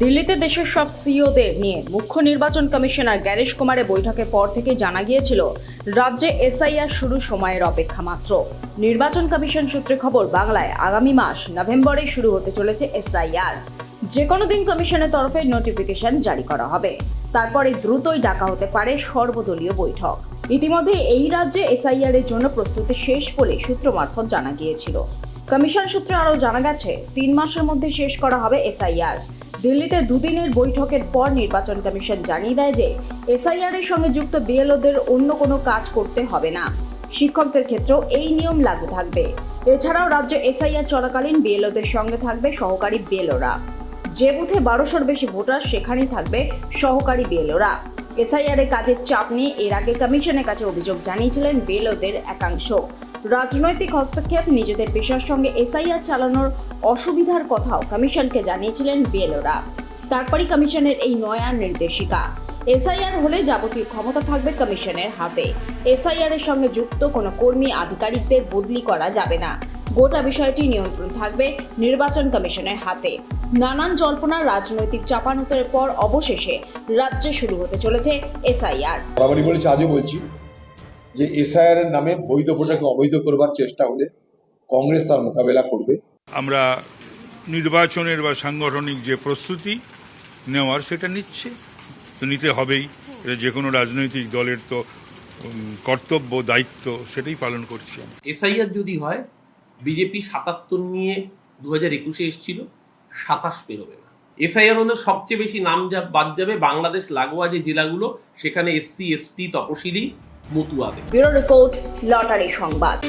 দিল্লিতে দেশের সব সিইওদের নিয়ে মুখ্য নির্বাচন কমিশনার জ্ঞানেশ কুমারের বৈঠকের পর থেকে জানা গিয়েছিল রাজ্যে এসআইআর শুরু সময়ের অপেক্ষা মাত্র। নির্বাচন কমিশন সূত্রে খবর, বাংলায় আগামী মাস নভেম্বরে শুরু হতে চলেছে এসআইআর। যে কোনো দিন কমিশনের তরফে নোটিফিকেশন জারি করা হবে, তারপরে দ্রুতই ডাকা হতে পারে সর্বদলীয় বৈঠক। ইতিমধ্যে এই রাজ্যে এসআইআর এর জন্য প্রস্তুতি শেষ বলে সূত্র মারফত জানা গিয়েছিল। কমিশন সূত্রে আরও জানা গেছে 3 মাসের মধ্যে শেষ করা হবে এসআইআর। দিল্লিতে দুদিনের বৈঠকের পর নির্বাচন কমিশন জানিয়ে দেয় যে এসআইআর এর সঙ্গে যুক্ত বিএলওদের অন্য কোনো কাজ করতে হবে না। শিক্ষকদের ক্ষেত্রেও এই নিয়ম লাগু থাকবে। এছাড়াও রাজ্যে এসআইআর চলাকালীন বিএলওদের সঙ্গে থাকবে সহকারী বিএলওরা। যে বুথে 1200-র বেশি ভোটার, সেখানেই থাকবে সহকারী বিএলওরা। এসআইআর এর কাজের চাপ নিয়ে এর আগে কমিশনের কাছে অভিযোগ জানিয়েছিলেন বিএলওদের একাংশ। রাজনৈতিক হস্তক্ষেপ, নিজেদের পেশার সঙ্গে এসআইআর চালানোর অসুবিধার কথাও কমিশনকে জানিয়েছিলেন বিএলওরা। তারপরই কমিশনের এই নয়া নির্দেশিকা। এসআইআর হলে যাবতীয় ক্ষমতা থাকবে কমিশনের হাতে। এসআইআর এর সঙ্গে যুক্ত কোনো কর্মী আধিকারিকদের বদলি করা যাবে না। গোটা বিষয়টি নিয়ন্ত্রণ থাকবে নির্বাচন কমিশনের হাতে। নানান জল্পনা, রাজনৈতিক চাপানোতরের পর অবশেষে রাজ্যে শুরু হতে চলেছে এসআইআর। বরাবরই বলেছি, আজও বলছি যে এসআইআর এর নামে বৈধ ভোটারকে অবৈধ করবার চেষ্টা হলে কংগ্রেস তার মোকাবেলা করবে। আমরা নির্বাচনের বা সাংগঠনিক যে প্রস্তুতি নেওয়ার সেটা নিচ্ছে, তো নিতে হবেই। এটা যে কোনো রাজনৈতিক দলের তো কর্তব্য, দায়িত্ব, সেটাই পালন করছি। এসআইআর যদি হয়, বিজেপি 77 নিয়ে 2021-এ এসেছিল, 27 পেরোবে না। এসআইআর হলে সবচেয়ে বেশি নাম বাদ যাবে বাংলাদেশ লাগোয়া যে জেলাগুলো, সেখানে এসসি, এসটি, তপশিলি, মতুয়াদের। ব্যুরো রিপোর্ট, লটারি সংবাদ।